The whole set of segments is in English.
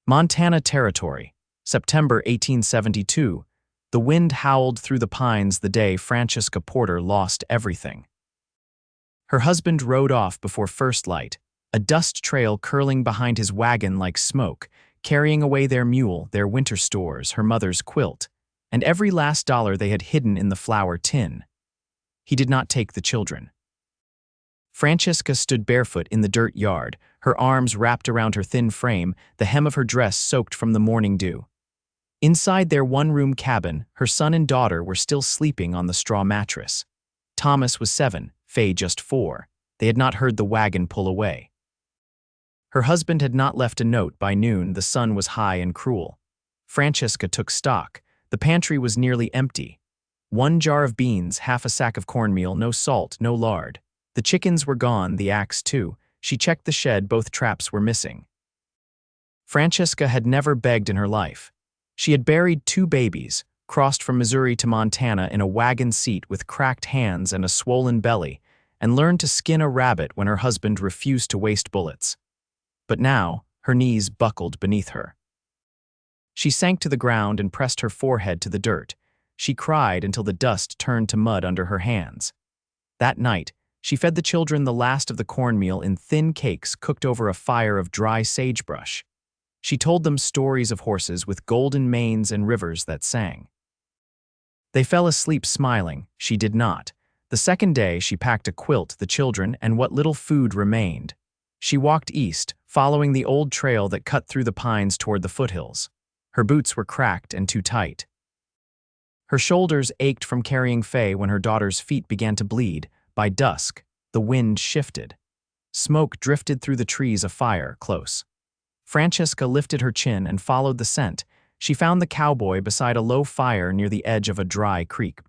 Montana Territory, September 1872. The wind howled through the pines the day Francesca Porter lost everything. Her husband rode off before first light, a dust trail curling behind his wagon like smoke, carrying away their mule, their winter stores, her mother's quilt, and every last dollar they had hidden in the flour tin. He did not take the children. Francesca stood barefoot in the dirt yard, her arms wrapped around her thin frame, the hem of her dress soaked from the morning dew. Inside their one-room cabin, her son and daughter were still sleeping on the straw mattress. Thomas was 7, Faye just 4. They had not heard the wagon pull away. Her husband had not left a note. By noon, the sun was high and cruel. Francesca took stock. The pantry was nearly empty. 1 jar of beans, half a sack of cornmeal, no salt, no lard. The chickens were gone, the axe too. She checked the shed, both traps were missing. Francesca had never begged in her life. She had buried 2 babies, crossed from Missouri to Montana in a wagon seat with cracked hands and a swollen belly, and learned to skin a rabbit when her husband refused to waste bullets. But now, her knees buckled beneath her. She sank to the ground and pressed her forehead to the dirt. She cried until the dust turned to mud under her hands. That night, she fed the children the last of the cornmeal in thin cakes cooked over a fire of dry sagebrush. She told them stories of horses with golden manes and rivers that sang. They fell asleep smiling. She did not. The second day, she packed a quilt, the children, and what little food remained. She walked east, following the old trail that cut through the pines toward the foothills. Her boots were cracked and too tight. Her shoulders ached from carrying Faye when her daughter's feet began to bleed. By dusk, the wind shifted. Smoke drifted through the trees, a fire close. Francesca lifted her chin and followed the scent. She found the cowboy beside a low fire near the edge of a dry creek.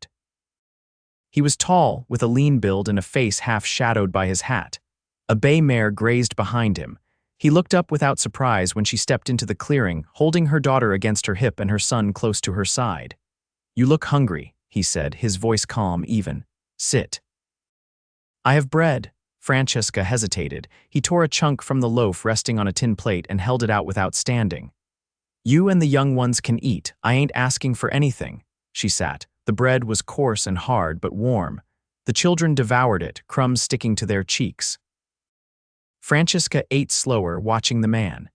He was tall, with a lean build and a face half shadowed by his hat. A bay mare grazed behind him. He looked up without surprise when she stepped into the clearing, holding her daughter against her hip and her son close to her side. "You look hungry," he said, his voice calm, even. "Sit." "I have bread." Francesca hesitated. He tore a chunk from the loaf resting on a tin plate and held it out without standing. "You and the young ones can eat. I ain't asking for anything." She sat. The bread was coarse and hard, but warm. The children devoured it, crumbs sticking to their cheeks. Francesca ate slower, watching the man.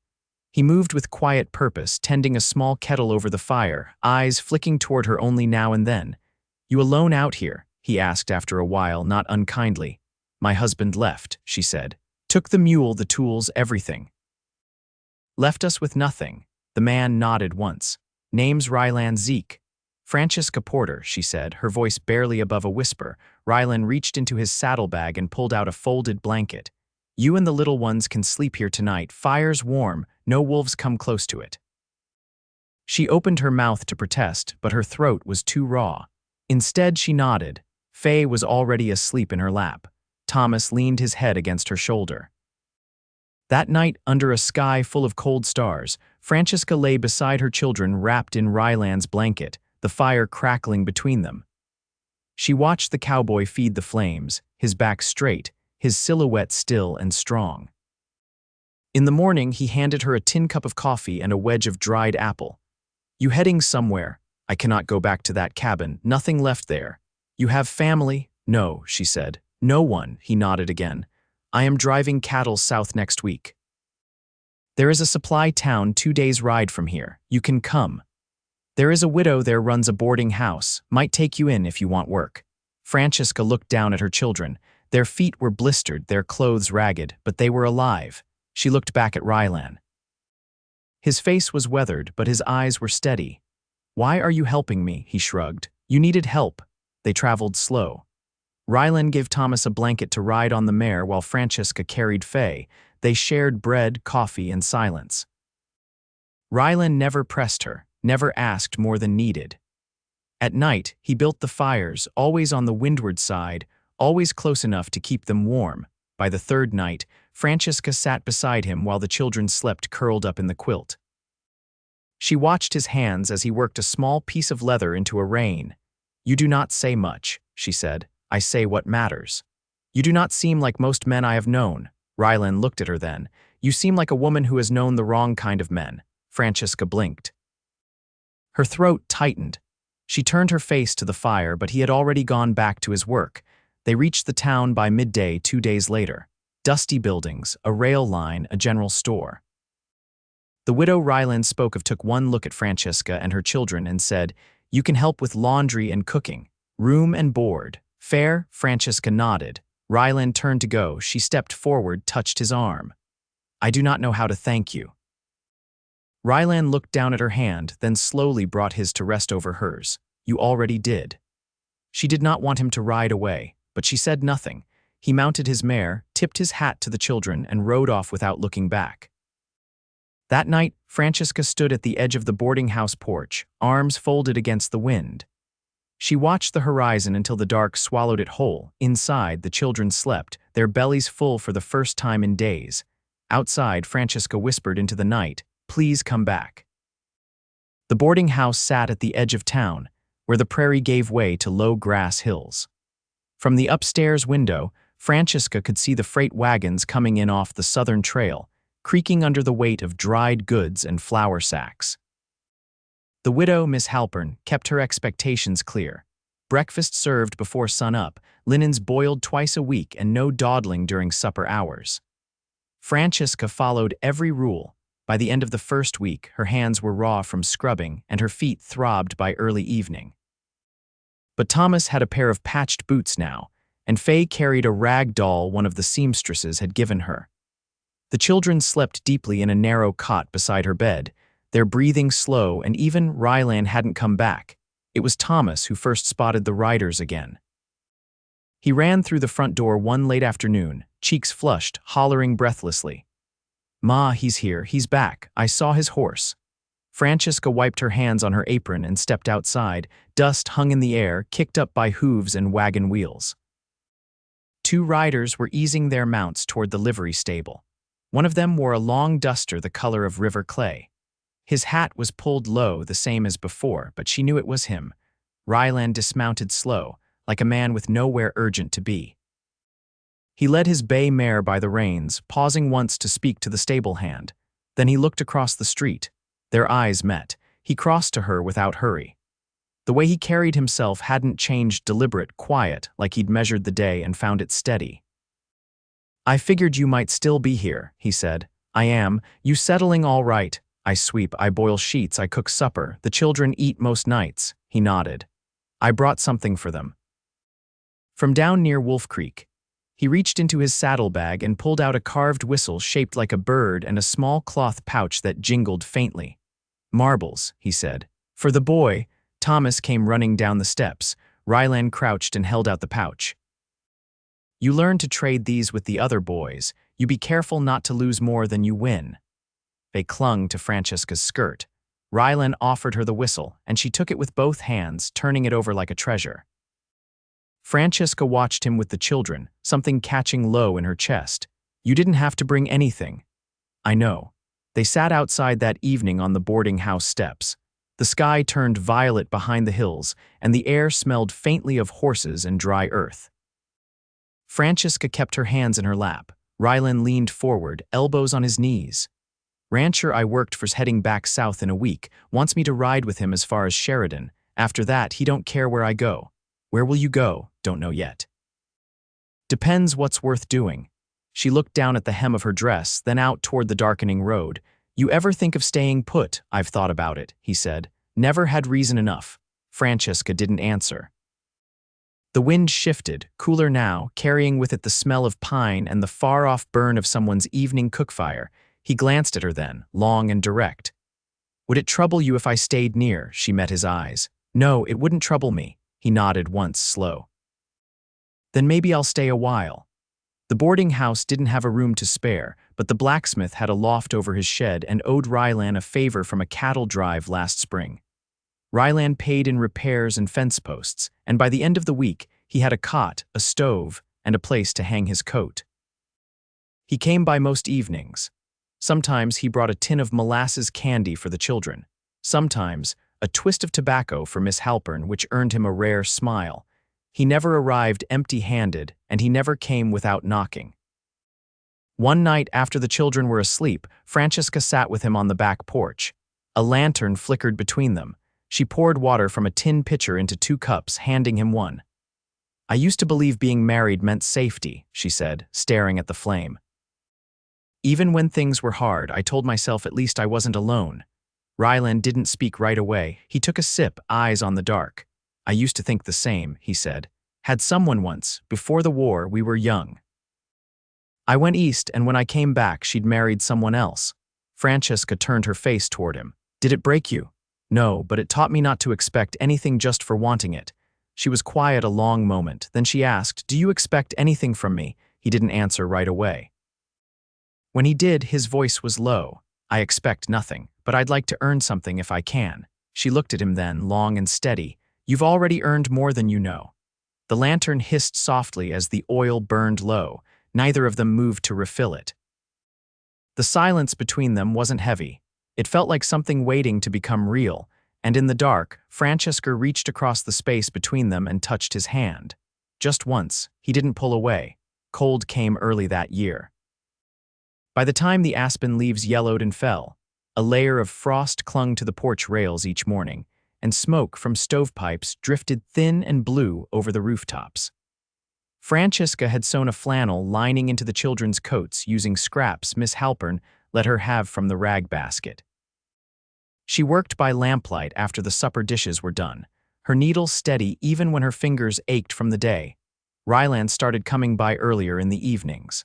He moved with quiet purpose, tending a small kettle over the fire, eyes flicking toward her only now and then. "You alone out here?" he asked after a while, not unkindly. "My husband left," she said. "Took the mule, the tools, everything. Left us with nothing." The man nodded once. "Name's Rylan Zeke." "Francesca Porter," she said, her voice barely above a whisper. Rylan reached into his saddlebag and pulled out a folded blanket. "You and the little ones can sleep here tonight. Fire's warm, no wolves come close to it." She opened her mouth to protest, but her throat was too raw. Instead, she nodded. Faye was already asleep in her lap. Thomas leaned his head against her shoulder. That night, under a sky full of cold stars, Francesca lay beside her children wrapped in Rylan's blanket, the fire crackling between them. She watched the cowboy feed the flames, his back straight, his silhouette still and strong. In the morning, he handed her a tin cup of coffee and a wedge of dried apple. "You heading somewhere?" "I cannot go back to that cabin. Nothing left there." "You have family?" "No," she said. "No one," he nodded again. "I am driving cattle south next week. There is a supply town 2 days' ride from here. You can come. There is a widow there runs a boarding house. Might take you in if you want work." Francesca looked down at her children. Their feet were blistered, their clothes ragged, but they were alive. She looked back at Rylan. His face was weathered, but his eyes were steady. "Why are you helping me?" he shrugged. "You needed help." They traveled slow. Rylan gave Thomas a blanket to ride on the mare while Francesca carried Faye. They shared bread, coffee, and silence. Rylan never pressed her, never asked more than needed. At night, he built the fires, always on the windward side, always close enough to keep them warm. By the third night, Francesca sat beside him while the children slept curled up in the quilt. She watched his hands as he worked a small piece of leather into a rein. "You do not say much," she said. "I say what matters. You do not seem like most men I have known." Rylan looked at her then. "You seem like a woman who has known the wrong kind of men." Francesca blinked. Her throat tightened. She turned her face to the fire, but he had already gone back to his work. They reached the town by midday 2 days later. Dusty buildings, a rail line, a general store. The widow Rylan took one look at Francesca and her children and said, "You can help with laundry and cooking. Room and board. Fair?" Francesca nodded. Rylan turned to go. She stepped forward, touched his arm. "I do not know how to thank you." Rylan looked down at her hand, then slowly brought his to rest over hers. "You already did." She did not want him to ride away, but she said nothing. He mounted his mare, tipped his hat to the children, and rode off without looking back. That night, Francesca stood at the edge of the boarding house porch, arms folded against the wind. She watched the horizon until the dark swallowed it whole. Inside, the children slept, their bellies full for the first time in days. Outside, Francesca whispered into the night, "Please come back." The boarding house sat at the edge of town, where the prairie gave way to low grass hills. From the upstairs window, Francesca could see the freight wagons coming in off the southern trail, creaking under the weight of dried goods and flour sacks. The widow, Miss Halpern, kept her expectations clear. Breakfast served before sunup, linens boiled twice a week, and no dawdling during supper hours. Francesca followed every rule. By the end of the first week, her hands were raw from scrubbing and her feet throbbed by early evening. But Thomas had a pair of patched boots now, and Faye carried a rag doll one of the seamstresses had given her. The children slept deeply in a narrow cot beside her bed, their breathing slow, and even Rylan hadn't come back. It was Thomas who first spotted the riders again. He ran through the front door one late afternoon, cheeks flushed, hollering breathlessly. "Ma, he's here, he's back. I saw his horse." Francesca wiped her hands on her apron and stepped outside. Dust hung in the air, kicked up by hooves and wagon wheels. 2 riders were easing their mounts toward the livery stable. One of them wore a long duster the color of river clay. His hat was pulled low, the same as before, but she knew it was him. Rylan dismounted slow, like a man with nowhere urgent to be. He led his bay mare by the reins, pausing once to speak to the stable hand. Then he looked across the street. Their eyes met. He crossed to her without hurry. The way he carried himself hadn't changed, deliberate, quiet, like he'd measured the day and found it steady. "I figured you might still be here," he said. "I am. You settling all right?" "I sweep, I boil sheets, I cook supper. The children eat most nights." He nodded. "I brought something for them." From down near Wolf Creek, he reached into his saddlebag and pulled out a carved whistle shaped like a bird and a small cloth pouch that jingled faintly. "Marbles," he said. "For the boy." Thomas came running down the steps. Rylan crouched and held out the pouch. "You learn to trade these with the other boys. You be careful not to lose more than you win." They clung to Francesca's skirt. Rylan offered her the whistle, and she took it with both hands, turning it over like a treasure. Francesca watched him with the children, something catching low in her chest. "You didn't have to bring anything." "I know." They sat outside that evening on the boarding house steps. The sky turned violet behind the hills, and the air smelled faintly of horses and dry earth. Francesca kept her hands in her lap. Rylan leaned forward, elbows on his knees. "Rancher I worked for's heading back south in a week, wants me to ride with him as far as Sheridan. After that, he don't care where I go." "Where will you go?" "Don't know yet." "Depends what's worth doing." She looked down at the hem of her dress, then out toward the darkening road. "You ever think of staying put?" "I've thought about it," he said. "Never had reason enough." Francesca didn't answer. The wind shifted, cooler now, carrying with it the smell of pine and the far-off burn of someone's evening cookfire. He glanced at her then, long and direct. "Would it trouble you if I stayed near?" She met his eyes. "No, it wouldn't trouble me." He nodded once, slow. "Then maybe I'll stay a while." The boarding house didn't have a room to spare, but the blacksmith had a loft over his shed and owed Rylan a favor from a cattle drive last spring. Rylan paid in repairs and fence posts, and by the end of the week, he had a cot, a stove, and a place to hang his coat. He came by most evenings. Sometimes he brought a tin of molasses candy for the children. Sometimes a twist of tobacco for Miss Halpern, which earned him a rare smile. He never arrived empty-handed, and he never came without knocking. One night after the children were asleep, Francesca sat with him on the back porch. A lantern flickered between them. She poured water from a tin pitcher into 2 cups, handing him one. "I used to believe being married meant safety," she said, staring at the flame. "Even when things were hard, I told myself at least I wasn't alone." Rylan didn't speak right away. He took a sip, eyes on the dark. "I used to think the same," he said. "Had someone once. Before the war, we were young. I went east, and when I came back, she'd married someone else." Francesca turned her face toward him. "Did it break you?" "No, but it taught me not to expect anything just for wanting it." She was quiet a long moment. Then she asked, "Do you expect anything from me?" He didn't answer right away. When he did, his voice was low. "I expect nothing, but I'd like to earn something if I can." She looked at him then, long and steady. "You've already earned more than you know." The lantern hissed softly as the oil burned low. Neither of them moved to refill it. The silence between them wasn't heavy. It felt like something waiting to become real, and in the dark, Francesca reached across the space between them and touched his hand. Just once, he didn't pull away. Cold came early that year. By the time the aspen leaves yellowed and fell, a layer of frost clung to the porch rails each morning, and smoke from stovepipes drifted thin and blue over the rooftops. Francesca had sewn a flannel lining into the children's coats using scraps Miss Halpern let her have from the rag basket. She worked by lamplight after the supper dishes were done, her needle steady even when her fingers ached from the day. Rylan started coming by earlier in the evenings.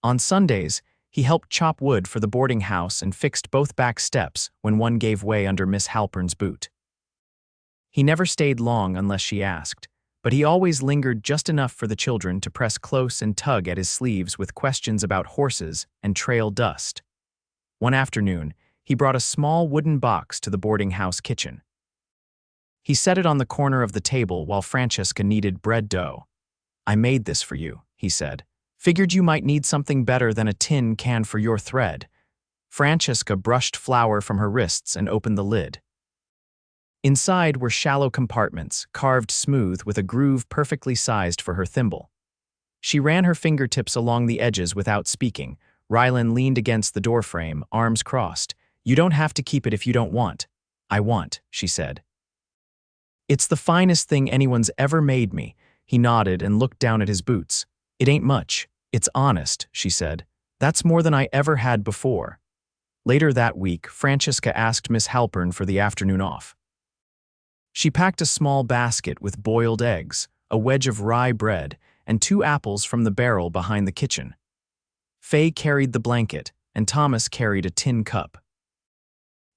On Sundays, he helped chop wood for the boarding house and fixed both back steps when one gave way under Miss Halpern's boot. He never stayed long unless she asked, but he always lingered just enough for the children to press close and tug at his sleeves with questions about horses and trail dust. One afternoon, he brought a small wooden box to the boarding house kitchen. He set it on the corner of the table while Francesca kneaded bread dough. "I made this for you," he said. "Figured you might need something better than a tin can for your thread." Francesca brushed flour from her wrists and opened the lid. Inside were shallow compartments, carved smooth with a groove perfectly sized for her thimble. She ran her fingertips along the edges without speaking. Rylan leaned against the doorframe, arms crossed. "You don't have to keep it if you don't want." "I want," she said. "It's the finest thing anyone's ever made me." He nodded and looked down at his boots. "It ain't much. It's honest," she said. "That's more than I ever had before." Later that week, Francesca asked Miss Halpern for the afternoon off. She packed a small basket with boiled eggs, a wedge of rye bread, and 2 apples from the barrel behind the kitchen. Faye carried the blanket, and Thomas carried a tin cup.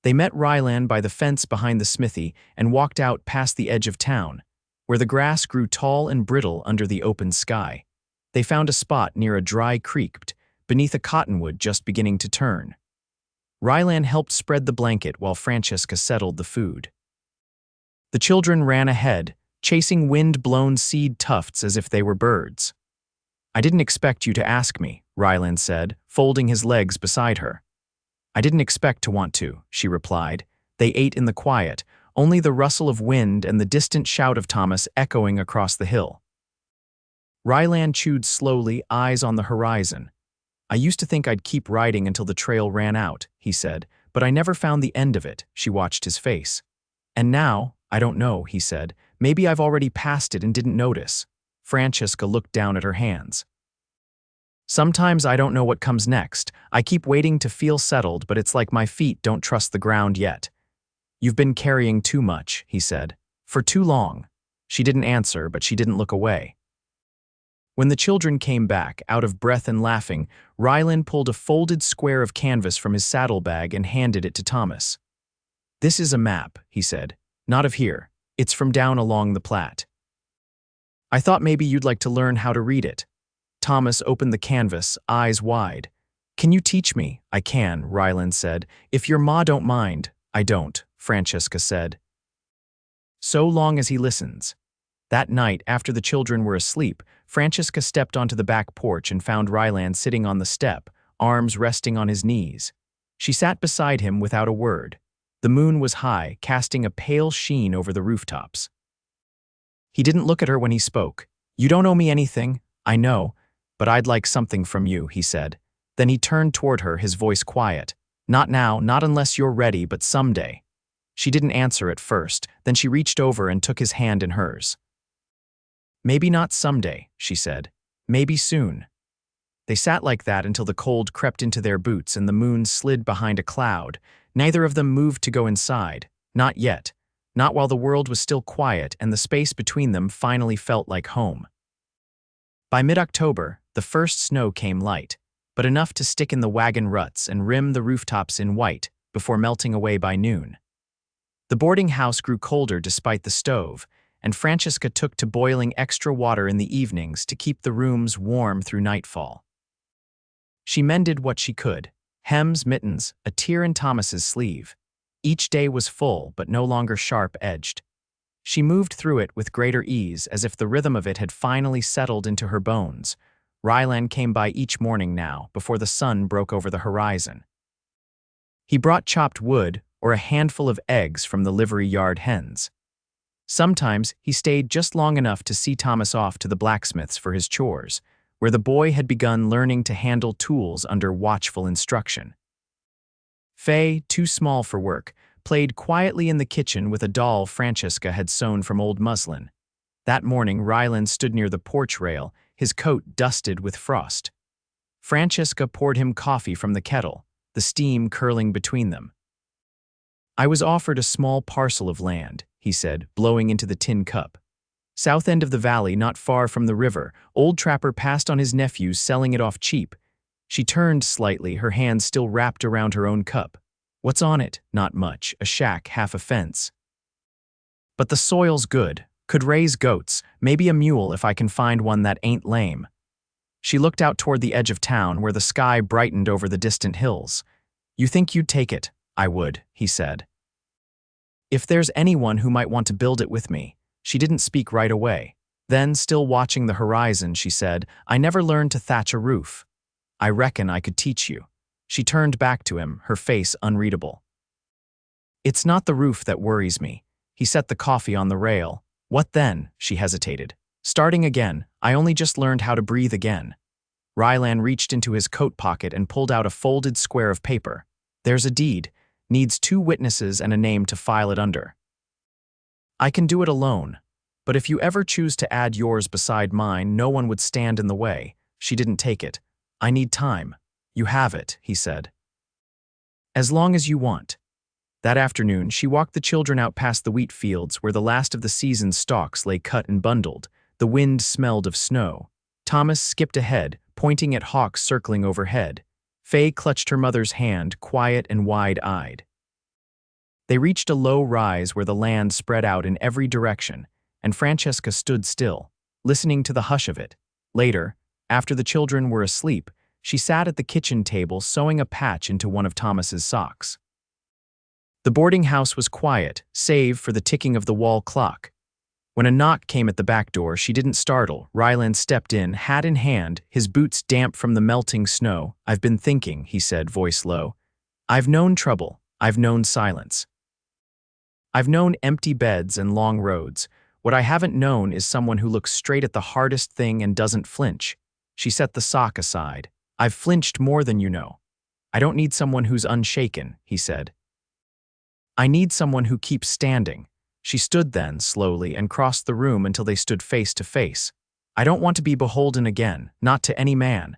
They met Rylan by the fence behind the smithy and walked out past the edge of town, where the grass grew tall and brittle under the open sky. They found a spot near a dry creek, beneath a cottonwood just beginning to turn. Rylan helped spread the blanket while Francesca settled the food. The children ran ahead, chasing wind-blown seed tufts as if they were birds. "I didn't expect you to ask me," Rylan said, folding his legs beside her. "I didn't expect to want to," she replied. They ate in the quiet, only the rustle of wind and the distant shout of Thomas echoing across the hill. Rylan chewed slowly, eyes on the horizon. "I used to think I'd keep riding until the trail ran out," he said, "but I never found the end of it." She watched his face. "And now, I don't know," he said. "Maybe I've already passed it and didn't notice." Francesca looked down at her hands. "Sometimes I don't know what comes next. I keep waiting to feel settled, but it's like my feet don't trust the ground yet." "You've been carrying too much," he said. "For too long." She didn't answer, but she didn't look away. When the children came back, out of breath and laughing, Rylan pulled a folded square of canvas from his saddlebag and handed it to Thomas. "This is a map," he said. "Not of here. It's from down along the Platte. I thought maybe you'd like to learn how to read it." Thomas opened the canvas, eyes wide. "Can you teach me?" "I can," Rylan said. "If your ma don't mind." "I don't," Francesca said. "So long as he listens." That night, after the children were asleep, Francesca stepped onto the back porch and found Rylan sitting on the step, arms resting on his knees. She sat beside him without a word. The moon was high, casting a pale sheen over the rooftops. He didn't look at her when he spoke. "You don't owe me anything, I know, but I'd like something from you," he said. Then he turned toward her, his voice quiet. Not now, not unless you're ready, but someday. She didn't answer at first, then she reached over and took his hand in hers. Maybe not someday, she said. Maybe soon. They sat like that until the cold crept into their boots and the moon slid behind a cloud. Neither of them moved to go inside. Not yet. Not while the world was still quiet and the space between them finally felt like home. By mid-October, the first snow came light, but enough to stick in the wagon ruts and rim the rooftops in white before melting away by noon. The boarding house grew colder despite the stove, and Francesca took to boiling extra water in the evenings to keep the rooms warm through nightfall. She mended what she could: hems, mittens, a tear in Thomas's sleeve. Each day was full, but no longer sharp-edged. She moved through it with greater ease, as if the rhythm of it had finally settled into her bones. Rylan came by each morning now, before the sun broke over the horizon. He brought chopped wood or a handful of eggs from the livery yard hens. Sometimes he stayed just long enough to see Thomas off to the blacksmith's for his chores, where the boy had begun learning to handle tools under watchful instruction. Faye, too small for work, played quietly in the kitchen with a doll Francesca had sewn from old muslin. That morning, Rylan stood near the porch rail, his coat dusted with frost. Francesca poured him coffee from the kettle, the steam curling between them. "I was offered a small parcel of land," he said, blowing into the tin cup. "South end of the valley, not far from the river. Old trapper passed on his nephews selling it off cheap." She turned slightly, her hands still wrapped around her own cup. "What's on it?" "Not much. A shack, half a fence. But the soil's good. Could raise goats, maybe a mule if I can find one that ain't lame." She looked out toward the edge of town where the sky brightened over the distant hills. "You think you'd take it?" "I would," he said. "If there's anyone who might want to build it with me." She didn't speak right away. Then, still watching the horizon, she said, "I never learned to thatch a roof. I reckon I could teach you." She turned back to him, her face unreadable. "It's not the roof that worries me." He set the coffee on the rail. "What then?" She hesitated. "Starting again. I only just learned how to breathe again." Rylan reached into his coat pocket and pulled out a folded square of paper. "There's a deed. Needs 2 witnesses and a name to file it under. I can do it alone, but if you ever choose to add yours beside mine, no one would stand in the way." She didn't take it. "I need time." "You have it," he said. "As long as you want." That afternoon, she walked the children out past the wheat fields where the last of the season's stalks lay cut and bundled. The wind smelled of snow. Thomas skipped ahead, pointing at hawks circling overhead. Faye clutched her mother's hand, quiet and wide-eyed. They reached a low rise where the land spread out in every direction, and Francesca stood still, listening to the hush of it. Later, after the children were asleep, she sat at the kitchen table sewing a patch into one of Thomas's socks. The boarding house was quiet, save for the ticking of the wall clock. When a knock came at the back door, she didn't startle. Rylan stepped in, hat in hand, his boots damp from the melting snow. "I've been thinking," he said, voice low. "I've known trouble. I've known silence. I've known empty beds and long roads. What I haven't known is someone who looks straight at the hardest thing and doesn't flinch." She set the sock aside. "I've flinched more than you know. I don't need someone who's unshaken," he said. "I need someone who keeps standing." She stood then, slowly, and crossed the room until they stood face to face. "I don't want to be beholden again, not to any man.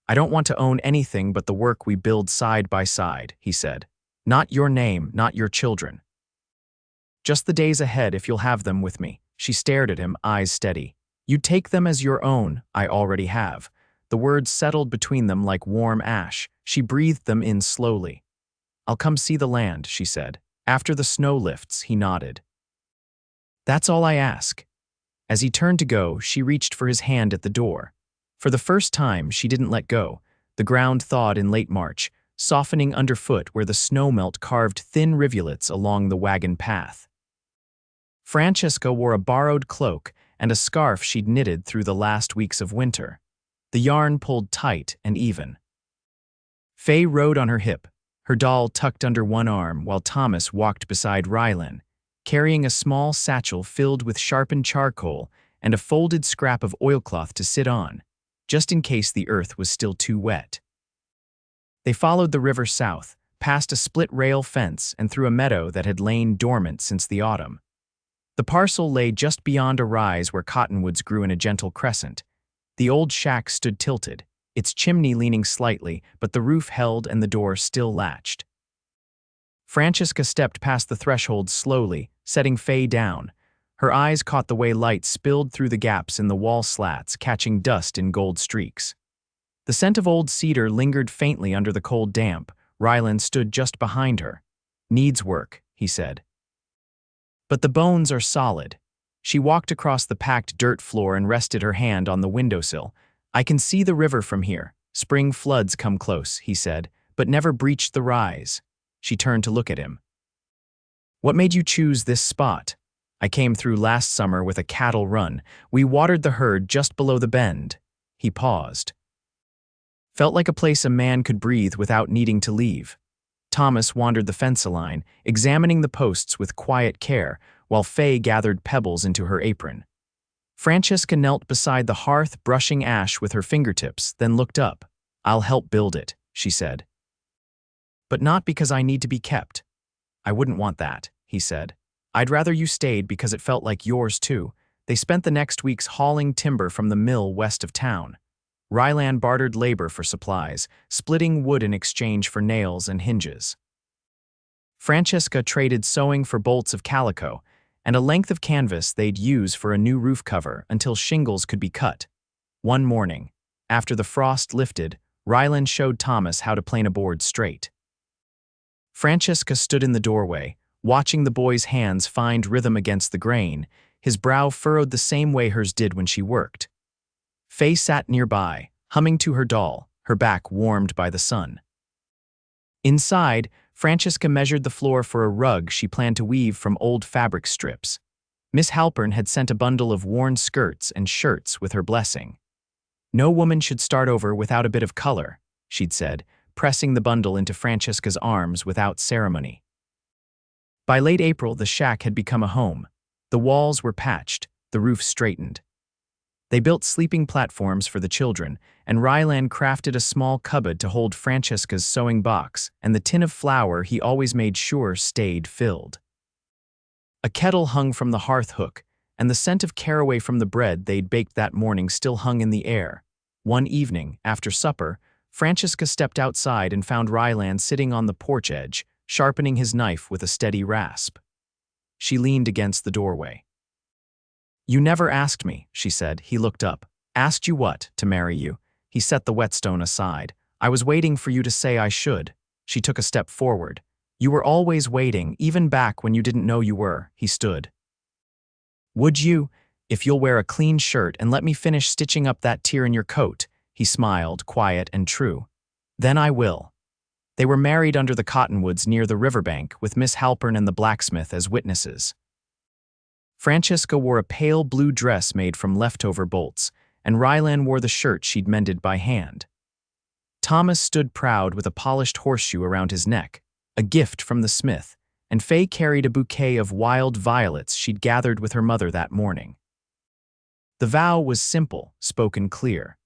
I don't want to own anything but the work we build side by side," he said. "Not your name, not your children. Just the days ahead if you'll have them with me." She stared at him, eyes steady. "You take them as your own." "I already have." The words settled between them like warm ash. She breathed them in slowly. "I'll come see the land," she said. "After the snow lifts," he nodded. "That's all I ask." As he turned to go, she reached for his hand at the door. For the first time, she didn't let go. The ground thawed in late March, softening underfoot where the snowmelt carved thin rivulets along the wagon path. Francesca wore a borrowed cloak and a scarf she'd knitted through the last weeks of winter. The yarn pulled tight and even. Faye rode on her hip, her doll tucked under one arm, while Thomas walked beside Rylan, carrying a small satchel filled with sharpened charcoal and a folded scrap of oilcloth to sit on, just in case the earth was still too wet. They followed the river south, past a split-rail fence and through a meadow that had lain dormant since the autumn. The parcel lay just beyond a rise where cottonwoods grew in a gentle crescent. The old shack stood tilted, its chimney leaning slightly, but the roof held and the door still latched. Francesca stepped past the threshold slowly, setting Faye down. Her eyes caught the way light spilled through the gaps in the wall slats, catching dust in gold streaks. The scent of old cedar lingered faintly under the cold damp. Rylan stood just behind her. "Needs work," he said. "But the bones are solid." She walked across the packed dirt floor and rested her hand on the windowsill. "I can see the river from here. Spring floods come close," he said, "but never breached the rise." She turned to look at him. "What made you choose this spot?" "I came through last summer with a cattle run. We watered the herd just below the bend." He paused. "Felt like a place a man could breathe without needing to leave." Thomas wandered the fence line, examining the posts with quiet care, while Faye gathered pebbles into her apron. Francesca knelt beside the hearth, brushing ash with her fingertips, then looked up. "I'll help build it," she said. "But not because I need to be kept." "I wouldn't want that," he said. "I'd rather you stayed because it felt like yours too." They spent the next weeks hauling timber from the mill west of town. Rylan bartered labor for supplies, splitting wood in exchange for nails and hinges. Francesca traded sewing for bolts of calico, and a length of canvas they'd use for a new roof cover until shingles could be cut. One morning, after the frost lifted, Rylan showed Thomas how to plane a board straight. Francesca stood in the doorway, watching the boy's hands find rhythm against the grain, his brow furrowed the same way hers did when she worked. Faye sat nearby, humming to her doll, her back warmed by the sun. Inside, Francesca measured the floor for a rug she planned to weave from old fabric strips. Miss Halpern had sent a bundle of worn skirts and shirts with her blessing. "No woman should start over without a bit of color," she'd said, pressing the bundle into Francesca's arms without ceremony. By late April, the shack had become a home. The walls were patched, the roof straightened. They built sleeping platforms for the children, and Rylan crafted a small cupboard to hold Francesca's sewing box and the tin of flour he always made sure stayed filled. A kettle hung from the hearth hook, and the scent of caraway from the bread they'd baked that morning still hung in the air. One evening, after supper, Francesca stepped outside and found Rylan sitting on the porch edge, sharpening his knife with a steady rasp. She leaned against the doorway. "You never asked me," she said. He looked up. "Asked you what? To marry you." He set the whetstone aside. "I was waiting for you to say I should." She took a step forward. "You were always waiting, even back when you didn't know you were." He stood. "Would you, if you'll wear a clean shirt and let me finish stitching up that tear in your coat?" He smiled, quiet and true. "Then I will." They were married under the cottonwoods near the riverbank, with Miss Halpern and the blacksmith as witnesses. Francesca wore a pale blue dress made from leftover bolts, and Rylan wore the shirt she'd mended by hand. Thomas stood proud with a polished horseshoe around his neck, a gift from the smith, and Faye carried a bouquet of wild violets she'd gathered with her mother that morning. The vow was simple, spoken clear.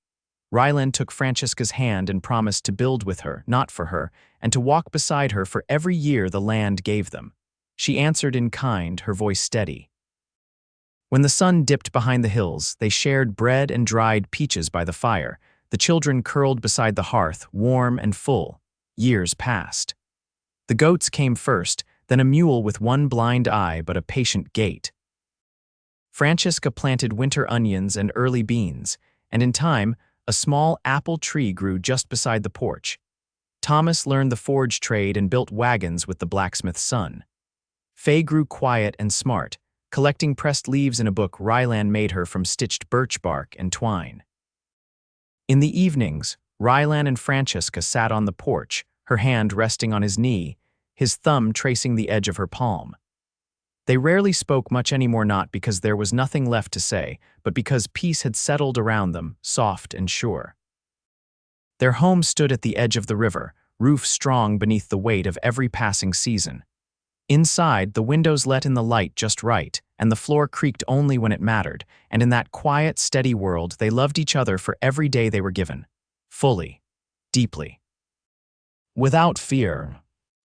Rylan took Francesca's hand and promised to build with her, not for her, and to walk beside her for every year the land gave them. She answered in kind, her voice steady. When the sun dipped behind the hills, they shared bread and dried peaches by the fire. The children curled beside the hearth, warm and full. Years passed. The goats came first, then a mule with one blind eye but a patient gait. Francesca planted winter onions and early beans, and in time, a small apple tree grew just beside the porch. Thomas learned the forge trade and built wagons with the blacksmith's son. Faye grew quiet and smart, collecting pressed leaves in a book Rylan made her from stitched birch bark and twine. In the evenings, Rylan and Francesca sat on the porch, her hand resting on his knee, his thumb tracing the edge of her palm. They rarely spoke much anymore, not because there was nothing left to say, but because peace had settled around them, soft and sure. Their home stood at the edge of the river, roof strong beneath the weight of every passing season. Inside, the windows let in the light just right, and the floor creaked only when it mattered, and in that quiet, steady world they loved each other for every day they were given. Fully. Deeply. Without fear.